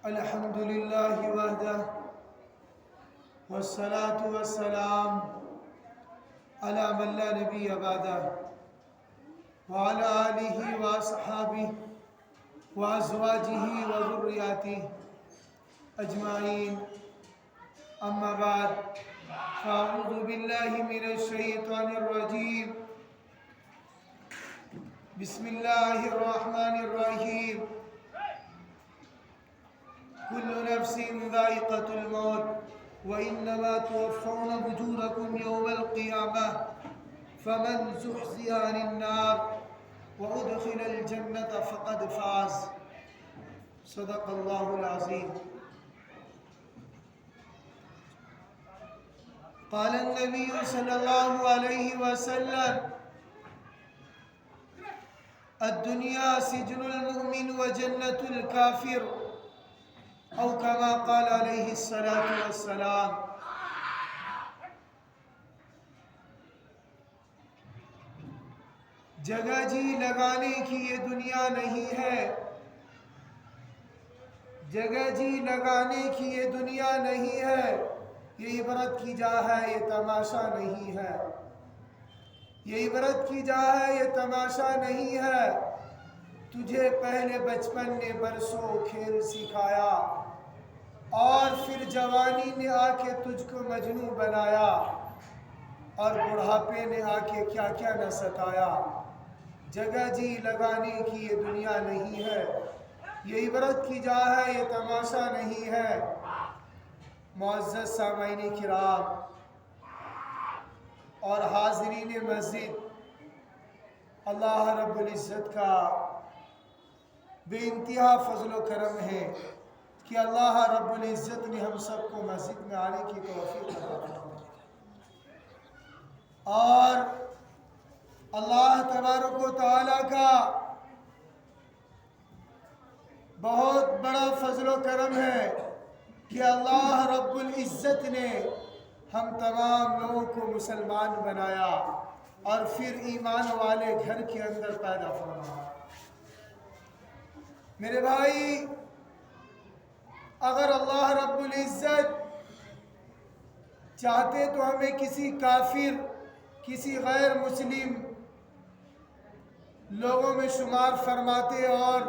الحمد لله وحده والصلاة والسلام على من لا نبي بعده وعلى آله وأصحابه وأزواجه وذرياته أجمعين. أما بعد، فأعوذ بالله من الشيطان الرجيم. بسم الله الرحمن الرحيم. كل نفس ذائقة الموت وإنما توفون أجوركم يوم القيامة فمن زحزح عن النار وأدخل الجنة فقد فاز. صدق الله العظيم. قال النبي صلى الله عليه وسلم: الدنيا سجن المؤمن وجنة الكافر، او كما قال علیہ الصلاۃ والسلام. جگہ جی لگانے کی یہ دنیا نہیں ہے، جگہ جی لگانے کی یہ دنیا نہیں ہے، یہ عبرت کی جا ہے، یہ تماشا نہیں ہے. یہ عبرت کی جا ہے، یہ تماشا نہیں ہے. تجھے پہلے بچپن نے برسوں کھیل سکھایا اور پھر جوانی نے آ کے تجھ کو مجنون بنایا اور بڑھاپے نے آ کے کیا کیا نہ ستایا. جگہ جی لگانے کی یہ دنیا نہیں ہے، یہ عبرت کی جا ہے، یہ تماشا نہیں ہے. معزز سامعین کرام اور حاضرین مسجد، اللہ رب العزت کا بے انتہا فضل و کرم ہے کہ اللہ رب العزت نے ہم سب کو مسجد میں آنے کی توفیق عطا فرمائی. اور اللہ تبارک و تعالیٰ کا بہت بڑا فضل و کرم ہے کہ اللہ رب العزت نے ہم تمام لوگوں کو مسلمان بنایا اور پھر ایمان والے گھر کے اندر پیدا فرمایا. میرے بھائی، اگر اللہ رب العزت چاہتے تو ہمیں کسی کافر، کسی غیر مسلم لوگوں میں شمار فرماتے اور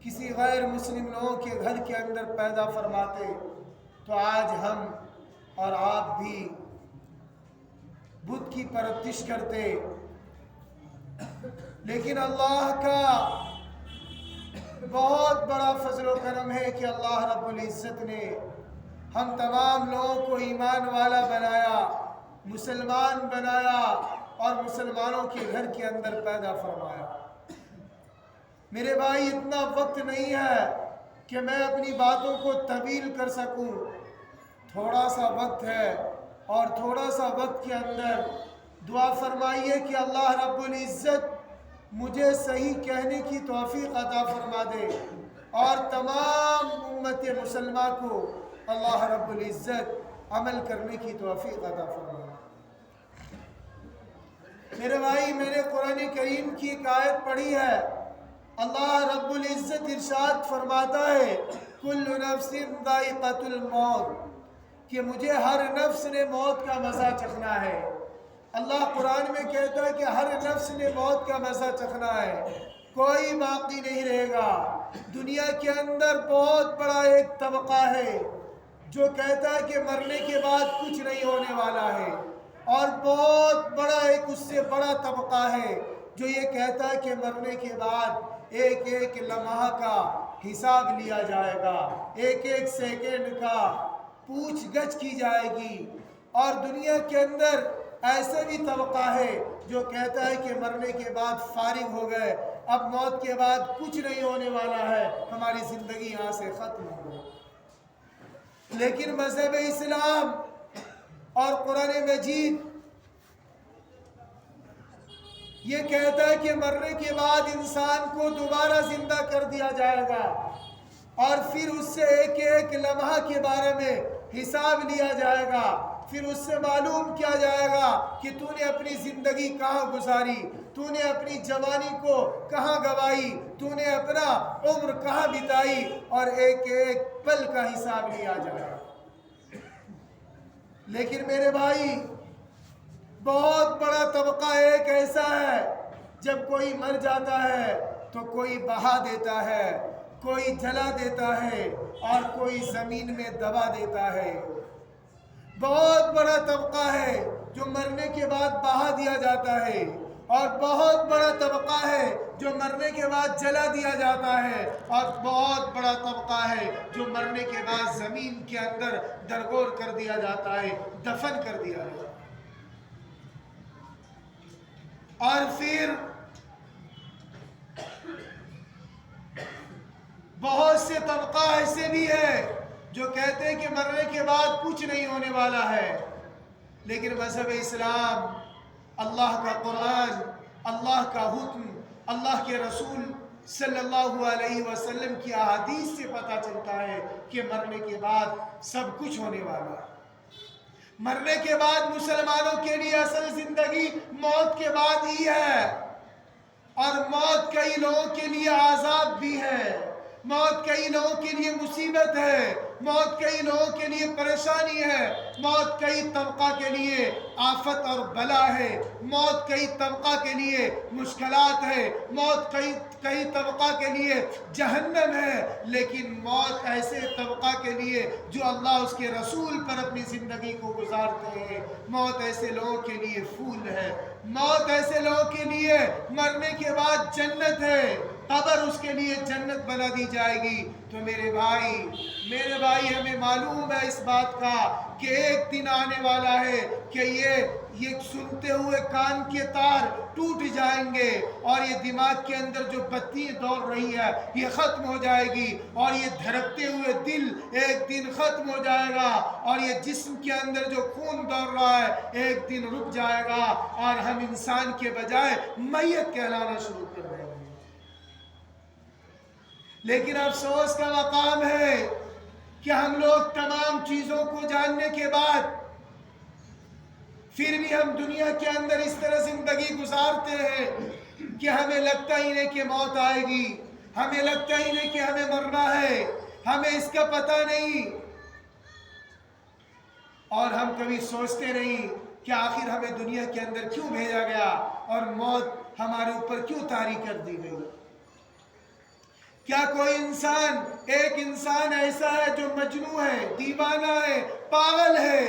کسی غیر مسلم لوگوں کے گھر کے اندر پیدا فرماتے تو آج ہم اور آپ بھی بت کی پرستش کرتے. لیکن اللہ کا بہت بڑا فضل و کرم ہے کہ اللہ رب العزت نے ہم تمام لوگوں کو ایمان والا بنایا، مسلمان بنایا اور مسلمانوں کے گھر کے اندر پیدا فرمایا. میرے بھائی، اتنا وقت نہیں ہے کہ میں اپنی باتوں کو طویل کر سکوں. تھوڑا سا وقت ہے اور تھوڑا سا وقت کے اندر دعا فرمائیے کہ اللہ رب العزت مجھے صحیح کہنے کی توفیق عطا فرما دے اور تمام امت مسلمہ کو اللہ رب العزت عمل کرنے کی توفیق عطا فرما دے. میرے بھائی، میں نے قرآن کریم کی ایک آیت پڑھی ہے. اللہ رب العزت ارشاد فرماتا ہے: کل نفس ذائقۃ الموت، کہ مجھے ہر نفس نے موت کا مزہ چکھنا ہے. اللہ قرآن میں کہتا ہے کہ ہر نفس نے موت کا مزہ چکھنا ہے، کوئی باقی نہیں رہے گا. دنیا کے اندر بہت بڑا ایک طبقہ ہے جو کہتا ہے کہ مرنے کے بعد کچھ نہیں ہونے والا ہے، اور بہت بڑا ایک اس سے بڑا طبقہ ہے جو یہ کہتا ہے کہ مرنے کے بعد ایک ایک لمحہ کا حساب لیا جائے گا، ایک ایک سیکنڈ کا پوچھ گچھ کی جائے گی. اور دنیا کے اندر ایسا بھی طبقہ ہے جو کہتا ہے کہ مرنے کے بعد فارغ ہو گئے، اب موت کے بعد کچھ نہیں ہونے والا ہے، ہماری زندگی یہاں سے ختم ہو گئی. لیکن مذہب اسلام اور قرآن مجید یہ کہتا ہے کہ مرنے کے بعد انسان کو دوبارہ زندہ کر دیا جائے گا اور پھر اس سے ایک ایک لمحہ کے بارے میں حساب لیا جائے گا. پھر اس سے معلوم کیا جائے گا کہ تو نے اپنی زندگی کہاں گزاری، تو نے اپنی جوانی کو کہاں گوائی، تو نے اپنا عمر کہاں بتائی، اور ایک ایک پل کا حساب لیا جائے گا۔ لیکن میرے بھائی، بہت بڑا طبقہ ایک ایسا ہے، جب کوئی مر جاتا ہے تو کوئی بہا دیتا ہے، کوئی جلا دیتا ہے، اور کوئی زمین میں دبا دیتا ہے۔ بہت بڑا طبقہ ہے جو مرنے کے بعد بہا دیا جاتا ہے، اور بہت بڑا طبقہ ہے جو مرنے کے بعد جلا دیا جاتا ہے، اور بہت بڑا طبقہ ہے جو مرنے کے بعد زمین کے اندر درگور کر دیا جاتا ہے، دفن کر دیا جاتا ہے۔ اور پھر بہت سے طبقہ ایسے بھی ہے جو کہتے ہیں کہ مرنے کے بعد کچھ نہیں ہونے والا ہے، لیکن مذہب اسلام، اللہ کا قرآن، اللہ کا حکم، اللہ کے رسول صلی اللہ علیہ وسلم کی احادیث سے پتہ چلتا ہے کہ مرنے کے بعد سب کچھ ہونے والا ہے۔ مرنے کے بعد مسلمانوں کے لیے اصل زندگی موت کے بعد ہی ہے، اور موت کئی لوگوں کے لیے عذاب بھی ہے، موت کئی لوگوں کے لیے مصیبت ہے، موت کئی لوگوں کے لیے پریشانی ہے، موت کئی طبقہ کے لیے آفت اور بلا ہے، موت کئی طبقہ کے لیے مشکلات ہے، موت کئی طبقہ کے لیے جہنم ہے، لیکن موت ایسے طبقہ کے لیے جو اللہ اس کے رسول پر اپنی زندگی کو گزارتے ہیں، موت ایسے لوگوں کے لیے پھول ہے، موت ایسے لوگوں کے لیے مرنے کے بعد جنت ہے، قبر اس کے لیے جنت بنا دی جائے گی۔ تو میرے بھائی ہمیں معلوم ہے اس بات کا کہ ایک دن آنے والا ہے کہ یہ سنتے ہوئے کان کے تار ٹوٹ جائیں گے، اور یہ دماغ کے اندر جو بتی دوڑ رہی ہے یہ ختم ہو جائے گی، اور یہ دھڑکتے ہوئے دل ایک دن ختم ہو جائے گا، اور یہ جسم کے اندر جو خون دوڑ رہا ہے ایک دن رک جائے گا، اور ہم انسان کے بجائے میت کہلانا شروع کر دیں گے۔ لیکن افسوس کا مقام ہے کہ ہم لوگ تمام چیزوں کو جاننے کے بعد پھر بھی ہم دنیا کے اندر اس طرح زندگی گزارتے ہیں کہ ہمیں لگتا ہی نہیں کہ موت آئے گی، ہمیں لگتا ہی نہیں کہ ہمیں مرنا ہے، ہمیں اس کا پتہ نہیں، اور ہم کبھی سوچتے نہیں کہ آخر ہمیں دنیا کے اندر کیوں بھیجا گیا، اور موت ہمارے اوپر کیوں طاری کر دی گئی۔ کیا کوئی ایک انسان ایسا ہے جو مجنون ہے، دیوانہ ہے، پاگل ہے؟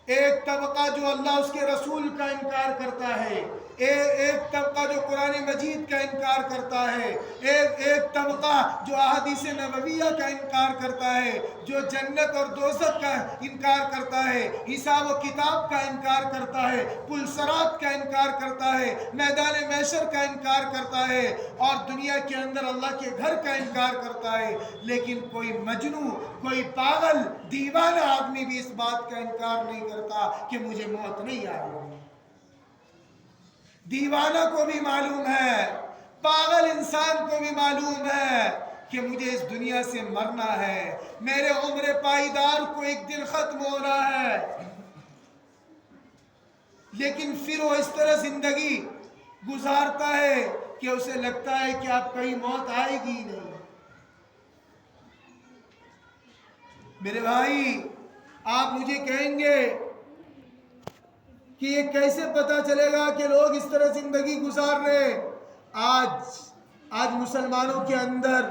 ایک طبقہ جو اللہ اس کے رسول کا انکار کرتا ہے، ایک طبقہ جو قرآن مجید کا انکار کرتا ہے، ایک طبقہ جو احادیث نبویہ کا انکار کرتا ہے، جو جنت اور دوزخ کا انکار کرتا ہے، حساب و کتاب کا انکار کرتا ہے، پل صراط کا انکار کرتا ہے، میدان محشر کا انکار کرتا ہے، اور دنیا کے اندر اللہ کے گھر کا انکار کرتا ہے، لیکن کوئی مجنون، کوئی پاگل دیوانہ آدمی بھی اس بات کا انکار نہیں کرتا کہ مجھے موت نہیں آئے گی۔ دیوانہ کو بھی معلوم ہے، پاگل انسان کو بھی معلوم ہے کہ مجھے اس دنیا سے مرنا ہے، میرے عمر پائیدار کو ایک دن ختم ہو رہا ہے، لیکن پھر وہ اس طرح زندگی گزارتا ہے کہ اسے لگتا ہے کہ اب کہیں موت آئے گی نہیں۔ میرے بھائی، آپ مجھے کہیں گے کہ یہ کیسے پتا چلے گا کہ لوگ اس طرح زندگی گزار رہے ہیں؟ آج مسلمانوں کے اندر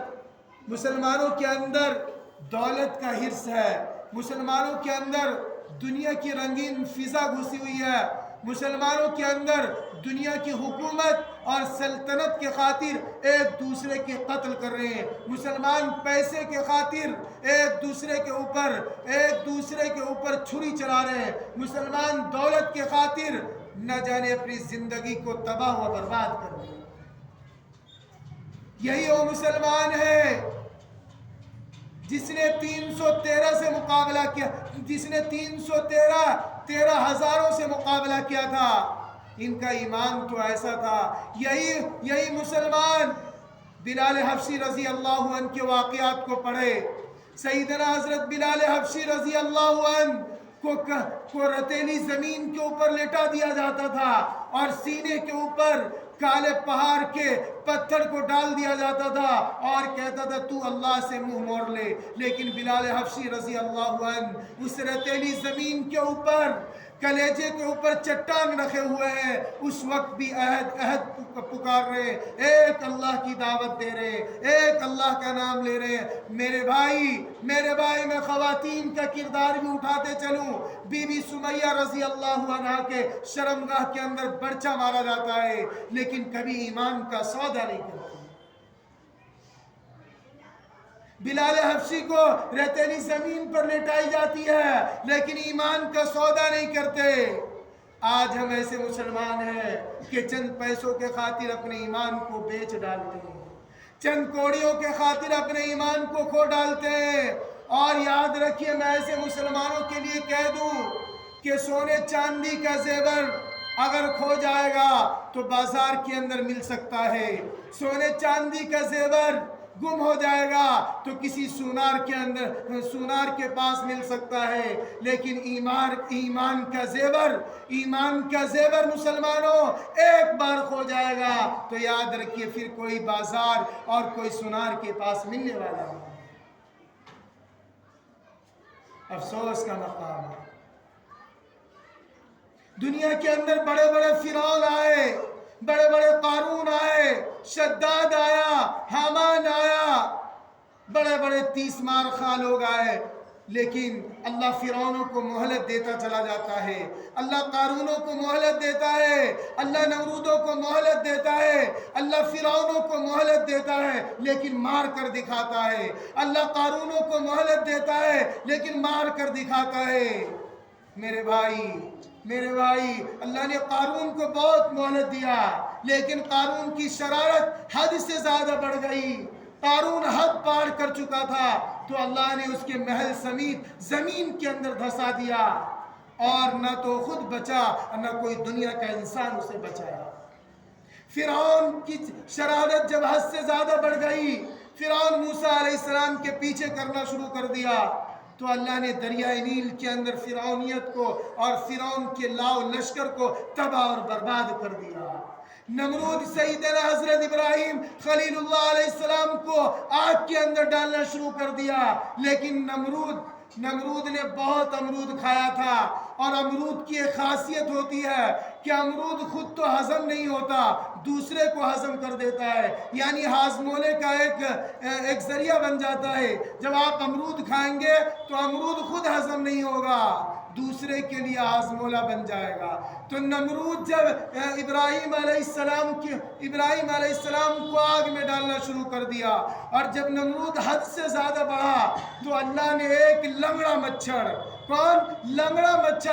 دولت کا حرص ہے، مسلمانوں کے اندر دنیا کی رنگین فضا گھسی ہوئی ہے، مسلمانوں کے اندر دنیا کی حکومت اور سلطنت کے خاطر ایک دوسرے کے قتل کر رہے ہیں، مسلمان پیسے کے خاطر ایک دوسرے کے اوپر چھری چلا رہے ہیں، مسلمان دولت کے خاطر نہ جانے اپنی زندگی کو تباہ و برباد کر رہے ہیں۔ یہی وہ مسلمان ہے جس نے 313 سے مقابلہ کیا، جس نے 13 ہزاروں سے مقابلہ کیا تھا۔ ان کا ایمان تو ایسا تھا۔ یہی مسلمان بلال حبشی رضی اللہ عنہ کے واقعات کو پڑھے۔ سیدنا حضرت بلال حبشی رضی اللہ عنہ کو رتیلی زمین کے اوپر لٹا دیا جاتا تھا اور سینے کے اوپر کالے پہاڑ کے پتھر کو ڈال دیا جاتا تھا اور کہتا تھا تو اللہ سے منہ موڑ لے. لیکن بلال حبشی رضی اللہ عنہ اس رتیلی زمین کے اوپر کلیجے کے اوپر چٹان رکھے ہوئے ہیں، اس وقت بھی عہد پکار رہے، ایک اللہ کی دعوت دے رہے، ایک اللہ کا نام لے رہے. میرے بھائی میں خواتین کا کردار بھی اٹھاتے چلوں. بی بی سمیہ رضی اللہ عنہ کے شرمگاہ کے اندر برچا مارا جاتا ہے لیکن کبھی ایمان کا سودا نہیں کرتی. بلال حبشی کو ریتیلی زمین پر لٹائی جاتی ہے لیکن ایمان کا سودا نہیں کرتے. آج ہم ایسے مسلمان ہیں کہ چند پیسوں کے خاطر اپنے ایمان کو بیچ ڈالتے ہیں، چند کوڑیوں کے خاطر اپنے ایمان کو کھو ڈالتے ہیں. اور یاد رکھیے، میں ایسے مسلمانوں کے لیے کہہ دوں کہ سونے چاندی کا زیور اگر کھو جائے گا تو بازار کے اندر مل سکتا ہے، سونے چاندی کا زیور گم ہو جائے گا تو کسی سونار کے پاس مل سکتا ہے. لیکن ایمان کا زیور مسلمانوں ایک بار کھو جائے گا تو یاد رکھیے پھر کوئی بازار اور کوئی سونار کے پاس ملنے والا نہیں. افسوس کا مقام ہے. دنیا کے اندر بڑے بڑے فرعون آئے، بڑے بڑے قارون آئے، شداد آیا، حامان آیا، بڑے بڑے 30 مار خواہ لوگ آئے، لیکن اللہ فرعونوں کو مہلت دیتا چلا جاتا ہے، اللہ قارونوں کو مہلت دیتا ہے، اللہ نمرودوں کو مہلت دیتا ہے، اللہ فرعونوں کو مہلت دیتا ہے لیکن مار کر دکھاتا ہے، اللہ قارونوں کو مہلت دیتا ہے لیکن مار کر دکھاتا ہے. میرے بھائی اللہ نے قارون کو بہت مہلت دیا لیکن قارون کی شرارت حد سے زیادہ بڑھ گئی. قارون حد پار کر چکا تھا تو اللہ نے اس کے محل سمیت زمین کے اندر دھسا دیا اور نہ تو خود بچا نہ کوئی دنیا کا انسان اسے بچایا. فرعون کی شرارت جب حد سے زیادہ بڑھ گئی، فرعون موسیٰ علیہ السلام کے پیچھے کرنا شروع کر دیا تو اللہ نے دریائے نیل کے اندر فرعونیت کو اور فرعون کے لاؤ لشکر کو تباہ اور برباد کر دیا. نمرود سیدنا حضرت ابراہیم خلیل اللہ علیہ السلام کو آگ کے اندر ڈالنا شروع کر دیا، لیکن نمرود نے بہت امرود کھایا تھا اور امرود کی ایک خاصیت ہوتی ہے کہ امرود خود تو ہضم نہیں ہوتا، دوسرے کو ہضم کر دیتا ہے، یعنی ہاضمونے کا ایک ذریعہ بن جاتا ہے. جب آپ امرود کھائیں گے تو امرود خود ہضم نہیں ہوگا، دوسرے کے لیے ہاضمولہ بن جائے گا. تو نمرود جب ابراہیم علیہ السلام کو آگ میں ڈالنا شروع کر دیا اور جب نمرود حد سے زیادہ بڑھا تو اللہ نے ایک لنگڑا مچھر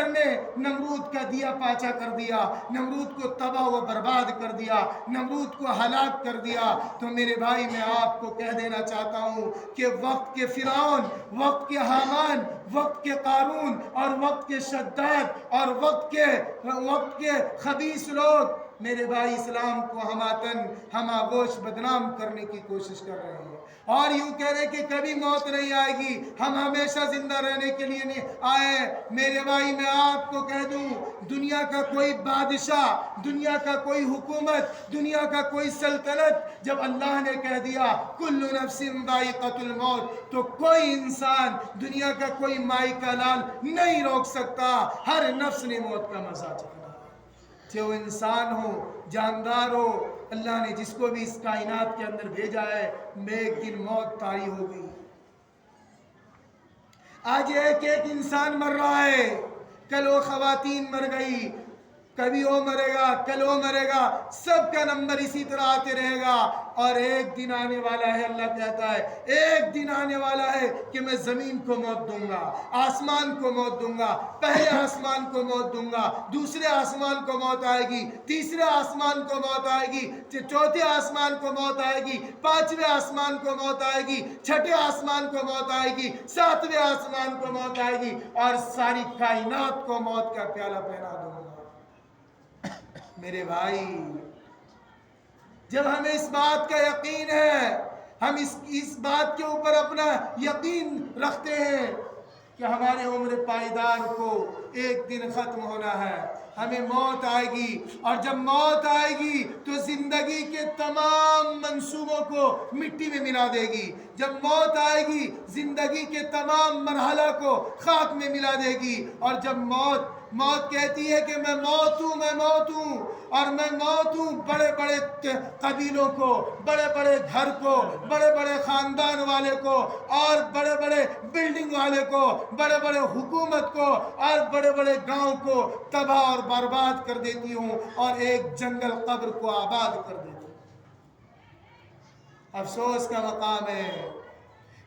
نے نمرود کا دیا پاچا کر دیا، نمرود کو تباہ و برباد کر دیا، نمرود کو ہلاک کر دیا. تو میرے بھائی میں آپ کو کہہ دینا چاہتا ہوں کہ وقت کے فرعون، وقت کے حامان، وقت کے قارون اور وقت کے شداد اور وقت کے خبیث لوگ میرے بھائی اسلام کو ہم آغوش بدنام کرنے کی کوشش کر رہے ہیں اور یوں کہہ رہے کہ کبھی موت نہیں آئے گی، ہم ہمیشہ زندہ رہنے کے لیے نہیں آئے. میرے بھائی میں آپ کو کہہ دوں، دنیا کا کوئی بادشاہ، دنیا کا کوئی حکومت، دنیا کا کوئی سلطنت جب اللہ نے کہہ دیا کل نفس ذائقۃ الموت تو کوئی انسان، دنیا کا کوئی مائی کا لال نہیں روک سکتا. ہر نفس نے موت کا مزہ چکھا، چاہے وہ انسان ہو، جاندار ہو. اللہ نے جس کو بھی اس کائنات کے اندر بھیجا ہے میں ایک دن موت طاری ہو گئی. آج ایک انسان مر رہا ہے، کل وہ خواتین مر گئی، کبھی وہ مرے گا، کل وہ مرے گا، سب کا نمبر اسی طرح آتے رہے گا. اور ایک دن آنے والا ہے، اللہ کہتا ہے ایک دن آنے والا ہے کہ میں زمین کو موت دوں گا، آسمان کو موت دوں گا. پہلے آسمان کو موت دوں گا، دوسرے آسمان کو موت آئے گی، تیسرے آسمان کو موت آئے گی، چوتھے آسمان کو موت آئے گی، پانچویں آسمان کو موت آئے گی، چھٹے آسمان کو موت آئے گی، ساتویں آسمان کو موت آئے گی اور ساری کائنات کو موت کا پیالہ پہنا دوں گا. میرے بھائی جب ہمیں اس بات کا یقین ہے، ہم اس بات کے اوپر اپنا یقین رکھتے ہیں کہ ہماری عمر پائیدار کو ایک دن ختم ہونا ہے، ہمیں موت آئے گی، اور جب موت آئے گی تو زندگی کے تمام منصوبوں کو مٹی میں ملا دے گی، جب موت آئے گی زندگی کے تمام مرحلہ کو خاک میں ملا دے گی، اور جب موت کہتی ہے کہ میں موت ہوں، میں موت ہوں، اور میں موت ہوں بڑے بڑے قبیلوں کو، بڑے بڑے گھر کو، بڑے بڑے خاندان والے کو، اور بڑے بڑے بلڈنگ والے کو، بڑے بڑے حکومت کو، اور بڑے بڑے گاؤں کو تباہ اور برباد کر دیتی ہوں، اور ایک جنگل قبر کو آباد کر دیتی ہوں۔ افسوس کا مقام ہے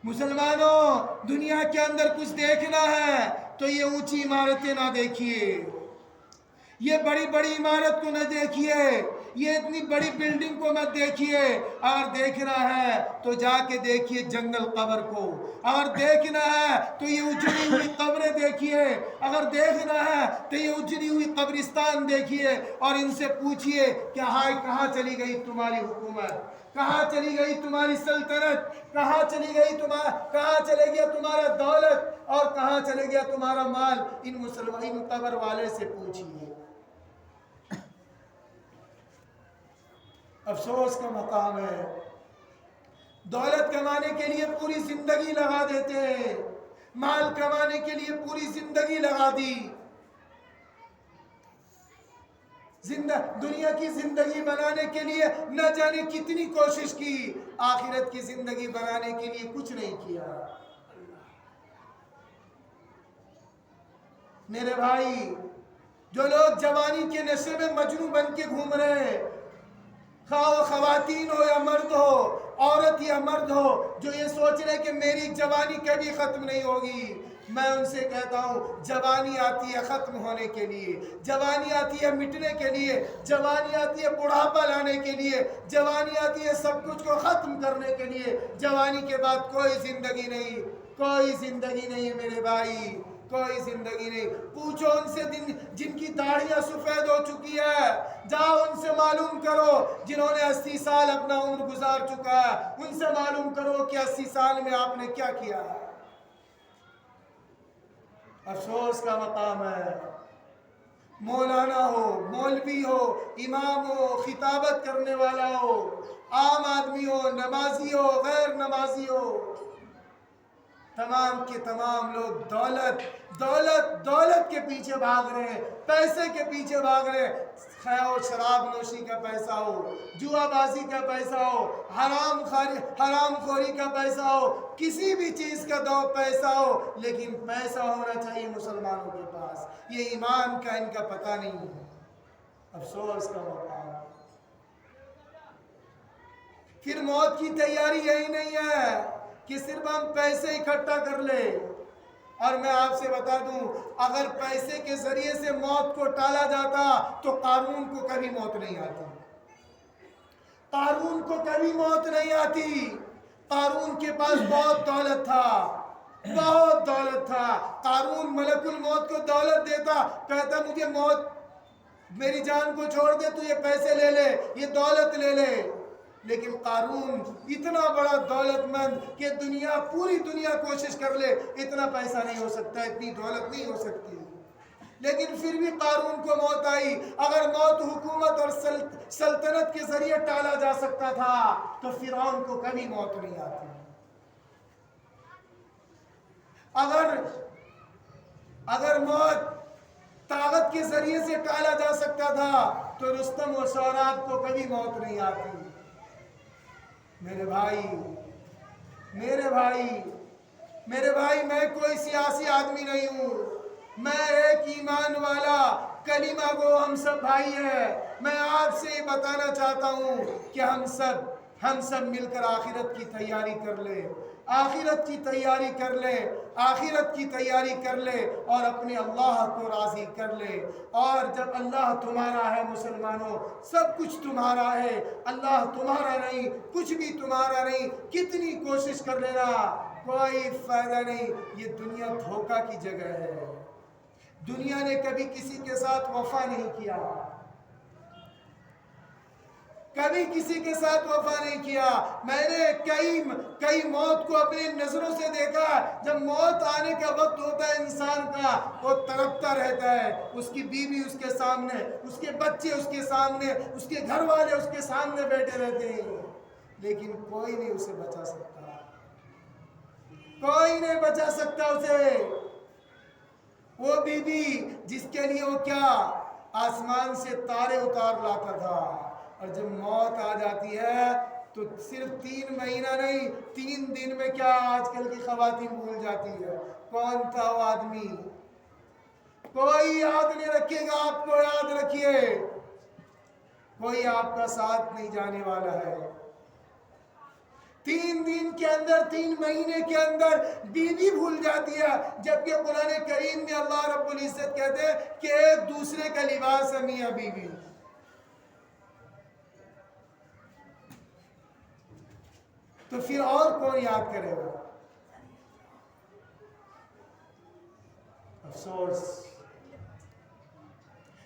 مسلمانوں، دنیا کے اندر کچھ دیکھنا ہے تو یہ اونچی عمارتیں نہ دیکھیے، یہ بڑی بڑی عمارت کو نہ دیکھیے، یہ اتنی بڑی بلڈنگ کو مت دیکھیے، اگر دیکھنا ہے تو جا کے دیکھیے جنگل قبر کو، اگر دیکھنا ہے تو یہ اجڑی ہوئی قبریں دیکھیے، اگر دیکھنا ہے تو یہ اجڑی ہوئی قبرستان دیکھیے، اور ان سے پوچھئے کہ ہائے کہاں چلی گئی تمہاری حکومت، کہاں چلی گئی تمہاری سلطنت، کہاں چلی گئی کہاں چلے گیا تمہارا دولت، اور کہاں چلے گیا تمہارا مال، ان قبر والے سے پوچھئے۔ افسوس کا مقام ہے، دولت کمانے کے لیے پوری زندگی لگا دیتے ہیں، مال کمانے کے لیے پوری زندگی لگا دی، دنیا کی زندگی بنانے کے لیے نہ جانے کتنی کوشش کی، آخرت کی زندگی بنانے کے لیے کچھ نہیں کیا۔ میرے بھائی، جو لوگ جوانی کے نشے میں مجنوں بن کے گھوم رہے ہیں، خواہ خواتین ہو یا مرد ہو، عورت یا مرد ہو، جو یہ سوچ رہے کہ میری جوانی کبھی ختم نہیں ہوگی، میں ان سے کہتا ہوں جوانی آتی ہے ختم ہونے کے لیے، جوانی آتی ہے مٹنے کے لیے، جوانی آتی ہے بڑھاپا لانے کے لیے، جوانی آتی ہے سب کچھ کو ختم کرنے کے لیے، جوانی کے بعد کوئی زندگی نہیں، کوئی زندگی نہیں میرے بھائی، کوئی زندگی نہیں۔ پوچھو ان سے جن کی داڑھیاں سفید ہو چکی ہے، جاؤ ان سے معلوم کرو، جنہوں نے 80 سال اپنا عمر گزار چکا ہے، ان سے معلوم کرو کہ 80 سال میں آپ نے کیا کیا ہے۔ افسوس کا مقام ہے، مولانا ہو، مولوی ہو، امام ہو، خطابت کرنے والا ہو، عام آدمی ہو، نمازی ہو، غیر نمازی ہو، تمام کے تمام لوگ دولت دولت دولت کے پیچھے بھاگ رہے ہیں، پیسے کے پیچھے بھاگ رہے ہیں، خواہ شراب نوشی کا پیسہ ہو، جوا بازی کا پیسہ ہو، حرام خوری کا پیسہ ہو، کسی بھی چیز کا دو پیسہ ہو، لیکن پیسہ ہونا چاہیے مسلمانوں کے پاس، یہ ایمان کا ان کا پتہ نہیں ہے۔ افسوس کا مقام۔ پھر موت کی تیاری یہی نہیں ہے کہ صرف ہم پیسے اکٹھا کر لیں، اور میں آپ سے بتا دوں اگر پیسے کے ذریعے سے موت کو ٹالا جاتا تو قارون کو کبھی موت نہیں آتی، قارون کو کبھی موت نہیں آتی، قارون کے پاس بہت دولت تھا، بہت دولت تھا، قارون ملک الموت کو دولت دیتا، کہتا مجھے موت میری جان کو چھوڑ دے، تو یہ پیسے لے لے، یہ دولت لے لے، لیکن قارون اتنا بڑا دولت مند کہ پوری دنیا کوشش کر لے اتنا پیسہ نہیں ہو سکتا، اتنی دولت نہیں ہو سکتی، لیکن پھر بھی قارون کو موت آئی۔ اگر موت حکومت اور سلطنت کے ذریعے ٹالا جا سکتا تھا تو فرعون کو کبھی موت نہیں آتی، اگر موت طاقت کے ذریعے سے ٹالا جا سکتا تھا تو رستم و سوراب کو کبھی موت نہیں آتی۔ میرے بھائی میں کوئی سیاسی آدمی نہیں ہوں، میں ایک ایمان والا کلمہ گو ہم سب بھائی ہیں۔ میں آپ سے یہ بتانا چاہتا ہوں کہ ہم سب مل کر آخرت کی تیاری کر لیں، آخرت کی تیاری کر لیں، آخرت کی تیاری کر لے اور اپنے اللہ کو راضی کر لے، اور جب اللہ تمہارا ہے مسلمانوں سب کچھ تمہارا ہے، اللہ تمہارا نہیں کچھ بھی تمہارا نہیں، کتنی کوشش کر لینا کوئی فائدہ نہیں، یہ دنیا دھوکہ کی جگہ ہے، دنیا نے کبھی کسی کے ساتھ وفا نہیں کیا، کبھی کسی کے ساتھ وفا نہیں کیا۔ میں نے کئی موت کو اپنی نظروں سے دیکھا جب موت آنے کا وقت ہوتا ہے انسان کا، وہ تڑپتا رہتا ہے، اس کی بیوی اس کے سامنے، اس کے بچے اس کے سامنے، اس کے گھر والے اس کے سامنے بیٹھے رہتے ہیں، لیکن کوئی نہیں اسے بچا سکتا، کوئی نہیں بچا سکتا اسے۔ وہ بیوی جس کے لیے وہ کیا آسمان سے تارے اتار لاتا تھا، اور جب موت آ جاتی ہے تو صرف 3 مہینہ نہیں، 3 دن میں کیا آج کل کی خواتین بھول جاتی ہے کون تھا وہ آدمی۔ کوئی یاد نہیں رکھے گا، آپ کو یاد رکھیے، کوئی آپ کا ساتھ نہیں جانے والا ہے۔ 3 دن کے اندر، 3 مہینے کے اندر بیوی بھول جاتی ہے، جبکہ قرآن کریم میں اللہ رب العزت کہتے ہیں کہ ایک دوسرے کا لباس ہے میاں بیوی۔ تو پھر اور کون یاد کرے گا؟ افسوس،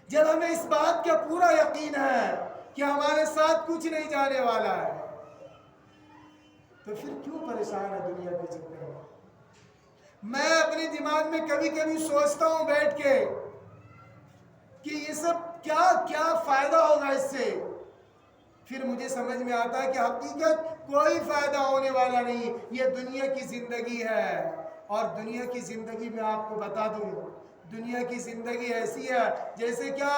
جب ہمیں اس بات کا پورا یقین ہے کہ ہمارے ساتھ کچھ نہیں جانے والا ہے، تو پھر کیوں پریشان ہے دنیا کے چکر میں؟ میں اپنے دماغ میں کبھی کبھی سوچتا ہوں بیٹھ کے کہ یہ سب کیا فائدہ ہوگا اس سے، پھر مجھے سمجھ میں آتا ہے کہ حقیقت کوئی فائدہ ہونے والا نہیں، یہ دنیا کی زندگی ہے۔ اور دنیا کی زندگی میں آپ کو بتا دوں، دنیا کی زندگی ایسی ہے جیسے کیا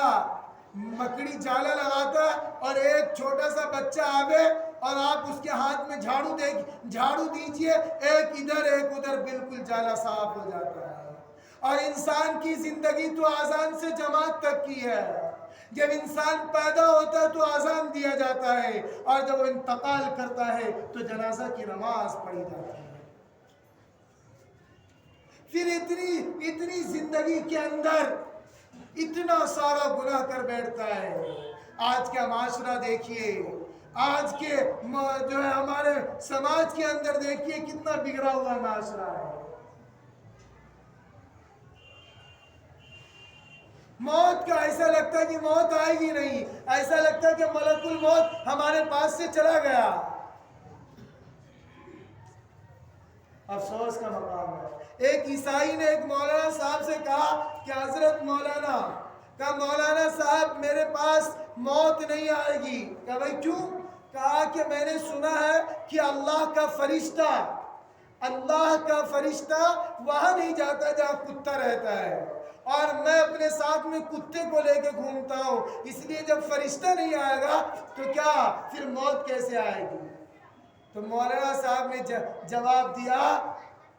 مکڑی جالا لگاتا ہے اور ایک چھوٹا سا بچہ آوے اور آپ اس کے ہاتھ میں جھاڑو دیجئے، ایک ادھر ایک ادھر، بالکل جالا صاف ہو جاتا ہے۔ اور انسان کی زندگی تو آذان سے جماعت تک کی ہے، جب انسان پیدا ہوتا ہے تو آذان دیا جاتا ہے، اور جب وہ انتقال کرتا ہے تو جنازہ کی نماز پڑھی جاتی ہے۔ پھر اتنی زندگی کے اندر اتنا سارا گناہ کر بیٹھتا ہے۔ آج کا معاشرہ دیکھیے، آج کے جو ہے ہمارے سماج کے اندر دیکھیے کتنا بگڑا ہوا معاشرہ ہے۔ موت کا ایسا لگتا ہے کہ موت آئے گی نہیں، ایسا لگتا ہے کہ ملک الموت ہمارے پاس سے چلا گیا۔ افسوس کا مقام ہے۔ ایک عیسائی نے ایک مولانا صاحب سے کہا کہ حضرت مولانا، کہا مولانا صاحب میرے پاس موت نہیں آئے گی۔ کہا بھائی کیوں؟ کہا کہ میں نے سنا ہے کہ اللہ کا فرشتہ وہاں نہیں جاتا جہاں کتا رہتا ہے، اور میں اپنے ساتھ میں کتے کو لے کے گھومتا ہوں، اس لیے جب فرشتہ نہیں آئے گا تو کیا پھر موت کیسے آئے گی؟ تو مولانا صاحب نے جواب دیا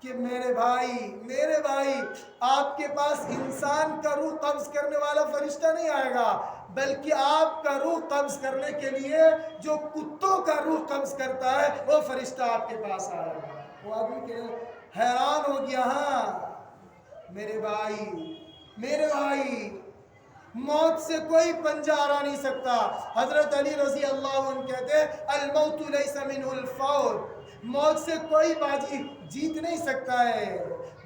کہ میرے بھائی آپ کے پاس انسان کا روح قبض کرنے والا فرشتہ نہیں آئے گا، بلکہ آپ کا روح قبض کرنے کے لیے جو کتوں کا روح قبض کرتا ہے وہ فرشتہ آپ کے پاس آئے گا۔ وہ آدمی حیران ہو گیا، ہاں میرے بھائی موت سے کوئی پنجہ ہرا نہیں سکتا۔ حضرت علی رضی اللہ عنہ کہتے ہیں الموت لیس منہ الفوت، موت سے کوئی بازی جیت نہیں سکتا ہے،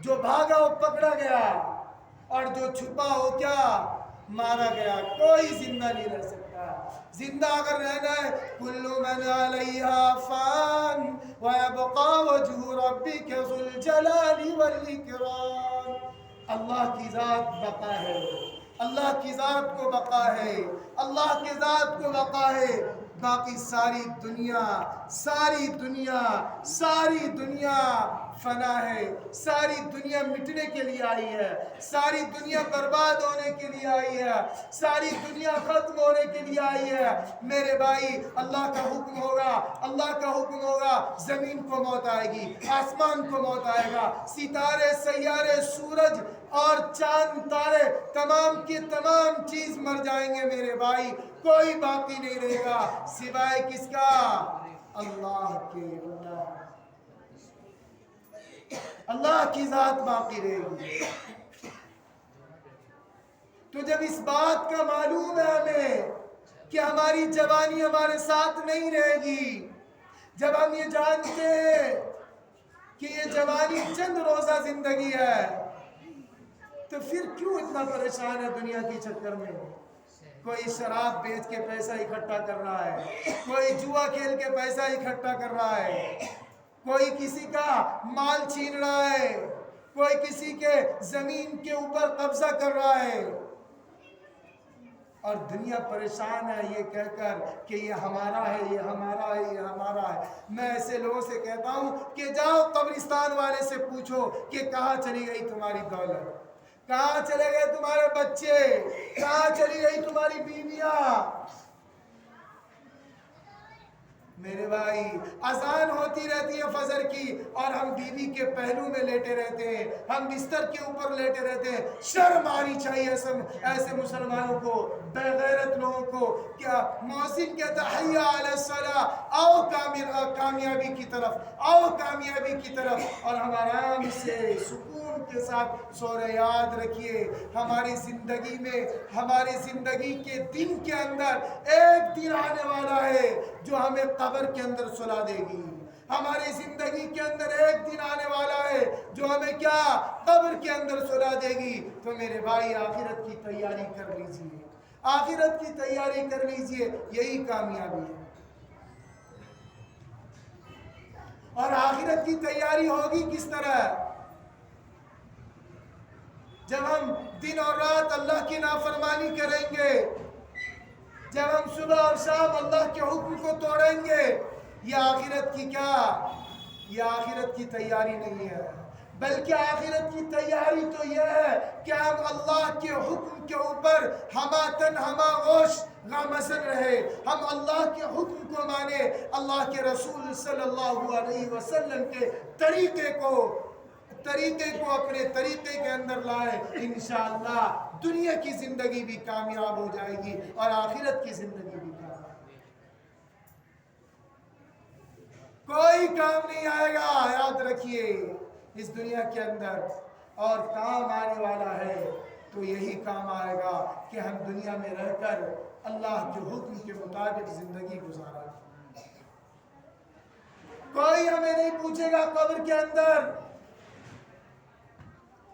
جو بھاگا وہ پکڑا گیا، اور جو چھپا ہو کیا مارا گیا، کوئی زندہ نہیں رہ سکتا۔ زندہ اگر رہنا ہے کل من علیہا فان ویبقى وجہ ربک ذو الجلال والاکرام۔ اللہ کی ذات بقا ہے، اللہ کی ذات کو بقا ہے، اللہ کی ذات کو بقا ہے، باقی ساری دنیا فنا ہے، ساری دنیا مٹنے کے لیے آئی ہے، ساری دنیا برباد ہونے کے لیے آئی ہے، ساری دنیا ختم ہونے کے لیے آئی ہے۔ میرے بھائی اللہ کا حکم ہوگا، زمین کو موت آئے گی، آسمان کو موت آئے گا، ستارے سیارے سورج اور چاند تارے تمام کی تمام چیز مر جائیں گے میرے بھائی، کوئی باقی نہیں رہے گا سوائے کس کا؟ اللہ کے۔ اللہ کی ذات باقی رہے گی۔ تو جب اس بات کا معلوم ہے ہمیں کہ ہماری جوانی ہمارے ساتھ نہیں رہے گی، جب ہم یہ جانتے ہیں کہ یہ جوانی چند روزہ زندگی ہے، تو پھر کیوں اتنا پریشان ہے دنیا کے چکر میں؟ کوئی شراب بیچ کے پیسہ اکٹھا کر رہا ہے، کوئی جوا کھیل کے پیسہ اکٹھا کر رہا ہے، کوئی کسی کا مال چھین رہا ہے، کوئی کسی کے زمین کے اوپر قبضہ کر رہا ہے، اور دنیا پریشان ہے یہ کہہ کر کہ یہ ہمارا ہے، یہ ہمارا ہے، یہ ہمارا ہے۔ میں ایسے لوگوں سے کہتا ہوں کہ جاؤ قبرستان والے سے پوچھو کہ کہاں چلی گئی تمہاری دولت، کہاں چلے گئے تمہارے بچے، کہاں چلی گئی تمہاری بیویاں۔ میرے بھائی، اذان ہوتی رہتی ہے فجر کی اور ہم بیوی کے پہلو میں لیٹے رہتے ہیں، ہم بستر کے اوپر لیٹے رہتے ہیں۔ شرم آنی چاہیے ایسے مسلمانوں کو، بے غیرت لوگوں کو۔ کیا مؤذن کہتا ہے حی علی الصلاۃ، آؤ کامیابی کی طرف، آؤ کامیابی کی طرف، اور ہم آرام سے سکون کے ساتھ سو رہے۔ یاد رکھیے ہماری زندگی میں، ہماری زندگی کے دن کے اندر ایک دن آنے والا ہے جو ہمیں قبر کے اندر سلا دے گی۔ ہماری زندگی کے اندر ایک دن آنے والا ہے جو ہمیں کیا، قبر کے اندر سلا دے گی۔ تو میرے بھائی آخرت کی تیاری کر لیجئے، آخرت کی تیاری کر لیجئے، یہی کامیابی ہے۔ اور آخرت کی تیاری ہوگی کس طرح؟ جب ہم دن اور رات اللہ کی نافرمانی کریں گے، جب ہم صبح اور شام اللہ کے حکم کو توڑیں گے، یہ آخرت کی کیا، یہ آخرت کی تیاری نہیں ہے، بلکہ آخرت کی تیاری تو یہ ہے کہ ہم اللہ کے حکم کے اوپر ہمہ تن ہمہ گوش گامزن رہے، ہم اللہ کے حکم کو مانے، اللہ کے رسول صلی اللہ علیہ وسلم کے طریقے کو اپنے طریقے کے اندر لائے۔ انشاءاللہ دنیا کی زندگی بھی کامیاب ہو جائے گی اور آخرت کی زندگی بھی کامیاب۔ کوئی کام نہیں آئے گا، یاد رکھیے اس دنیا کے اندر، اور کام آنے والا ہے تو یہی کام آئے گا کہ ہم دنیا میں رہ کر اللہ کے حکم کے مطابق زندگی گزارا۔ کوئی ہمیں نہیں پوچھے گا قبر کے اندر۔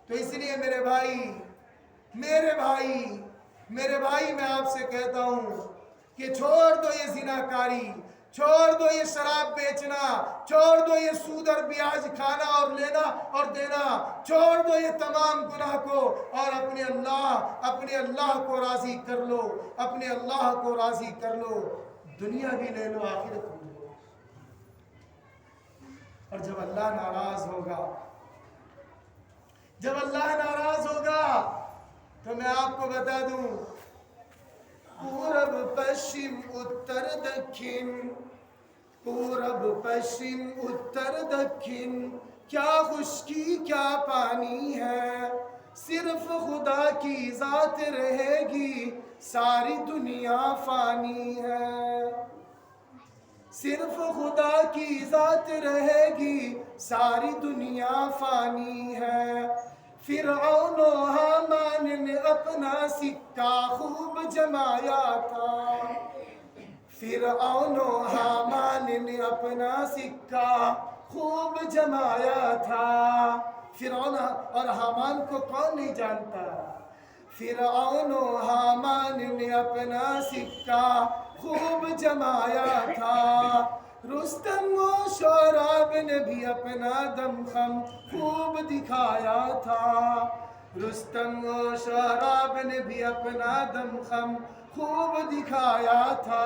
تو اس لیے میرے بھائی میں آپ سے کہتا ہوں کہ چھوڑ دو یہ زناکاری، چھوڑ دو یہ شراب بیچنا، چھوڑ دو یہ سود اور بیاج کھانا اور لینا اور دینا، چھوڑ دو یہ تمام گناہ کو، اور اپنے اللہ کو راضی کر لو، اپنے اللہ کو راضی کر لو۔ دنیا بھی لے لو، آخرت بھی لے لو۔ اور جب اللہ ناراض ہوگا، جب اللہ ناراض ہوگا تو میں آپ کو بتا دوں، پورب پشچم اتر دکھن، پورب پشچم اتر دکھن، کیا خشکی کیا پانی ہے، صرف خدا کی ذات رہے گی، ساری دنیا فانی ہے، صرف خدا کی ذات رہے گی، ساری دنیا فانی ہے۔ فرعون و حامان نے اپنا سکہ خوب جمایا تھا، فرعون و حامان نے اپنا سکہ خوب جمایا تھا۔ فرعون اور حامان کو کون نہیں جانتا؟ فرعون و حامان نے اپنا سکہ خوب جمایا تھا، رستم و شوراب نے بھی اپنا دمخم خوب دکھایا تھا، رستم و شوراب نے بھی اپنا دمخم خوب دکھایا تھا۔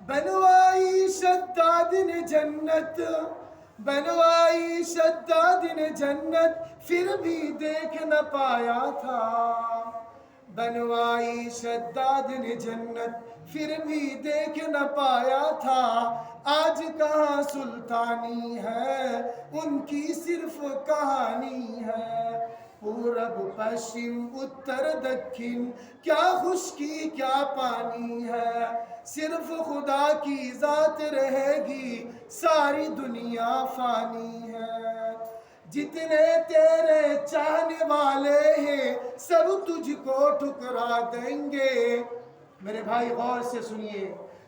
بنوائی شداد نے جنت، بنوائی شداد نے جنت، پھر بھی دیکھ نہ پایا تھا، بنوائی شداد نے جنت، پھر بھی دیکھ نہ پایا تھا۔ آج کہاں سلطانی ہے، ان کی صرف کہانی ہے، پورب پشچم اتر دکھن، کیا خشکی کیا پانی ہے، صرف خدا کی ذات رہے گی، ساری دنیا فانی ہے۔ جتنے تیرے چاہنے والے ہیں سب تجھ کو ٹھکرا دیں گے، میرے بھائی غور سے سنیے،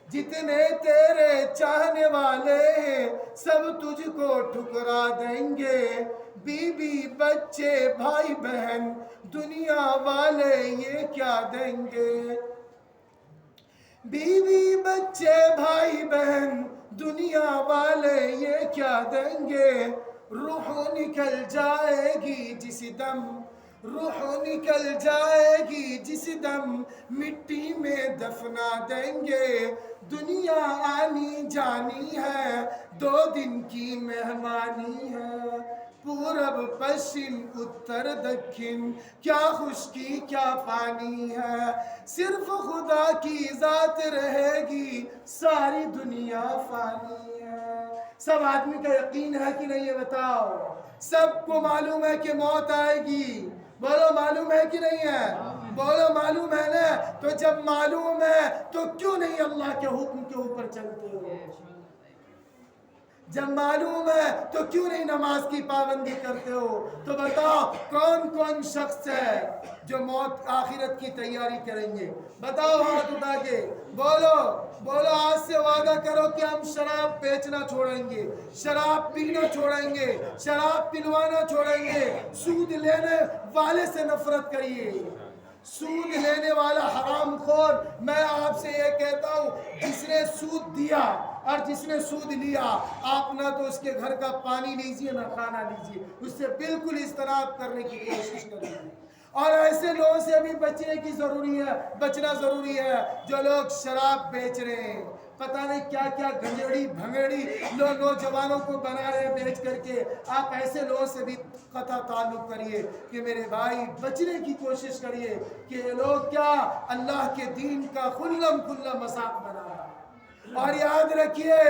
جتنے تیرے چاہنے والے ہیں سب تجھ کو ٹھکرا دیں گے، بیوی بچے بھائی بہن دنیا والے یہ کیا دیں گے، بیوی بچے بھائی بہن دنیا والے یہ کیا دیں گے، روح نکل جائے گی جس دم، روح نکل جائے گی جس دم، مٹی میں دفنا دیں گے۔ دنیا آنی جانی ہے، 2 دن کی مہمانی ہے، پورب پشچم اتر دکھن، کیا خشکی کیا پانی ہے، صرف خدا کی ذات رہے گی، ساری دنیا فانی ہے۔ سب آدمی کا یقین ہے کہ نہیں، یہ بتاؤ؟ سب کو معلوم ہے کہ موت آئے گی، بولو معلوم ہے کہ نہیں ہے؟ بولو معلوم ہے نا؟ تو جب معلوم ہے تو کیوں نہیں اللہ کے حکم کے اوپر چلتے ہو؟ جب معلوم ہے تو کیوں نہیں نماز کی پابندی کرتے ہو؟ تو بتاؤ کون کون شخص ہے جو موت آخرت کی تیاری کریں گے؟ بتاؤ ہاتھ اٹھا کے، بولو بولو، آج سے وعدہ کرو کہ ہم شراب بیچنا چھوڑیں گے، شراب پینا چھوڑیں گے، شراب پلوانا چھوڑیں گے، سود لینے والے سے نفرت کریے۔ سود لینے والا حرام خور، میں آپ سے یہ کہتا ہوں، جس نے سود دیا اور جس نے سود لیا، آپ نہ تو اس کے گھر کا پانی لیجئے نہ کھانا لیجئے، اس سے بالکل اجتناب کرنے کی کوشش کریے۔ اور ایسے لوگوں سے بھی بچنا ضروری ہے جو لوگ شراب بیچ رہے ہیں، پتہ نہیں کیا کیا گنجڑی بھنگڑی نوجوانوں کو بنا رہے بیچ کر کے۔ آپ ایسے لوگوں سے بھی قطع تعلق کریے کہ میرے بھائی بچنے کی کوشش کریے کہ یہ لوگ کیا اللہ کے دین کا کھلم کھلا مذاق بنا رہا ہے۔ اور یاد رکھیے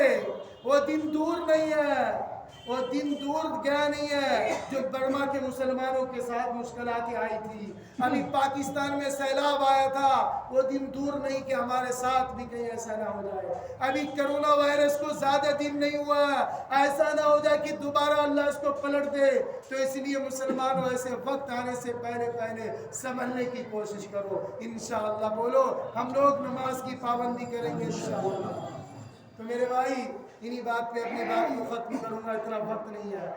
وہ دن دور نہیں ہے، وہ دن دور گیا نہیں ہے جو برما کے مسلمانوں کے ساتھ مشکلات آئی تھی، ابھی پاکستان میں سیلاب آیا تھا، وہ دن دور نہیں کہ ہمارے ساتھ بھی کہیں ایسا نہ ہو جائے۔ ابھی کرونا وائرس کو زیادہ دن نہیں ہوا، ایسا نہ ہو جائے کہ دوبارہ اللہ اس کو پلٹ دے۔ تو اس لیے مسلمانوں ایسے وقت آنے سے پہلے سنبھلنے کی کوشش کرو۔ انشاءاللہ بولو ہم لوگ نماز کی پابندی کریں گے انشاءاللہ۔ تو میرے بھائی انہی بات پہ اپنی بات کو ختم کروں گا، اتنا وقت نہیں ہے۔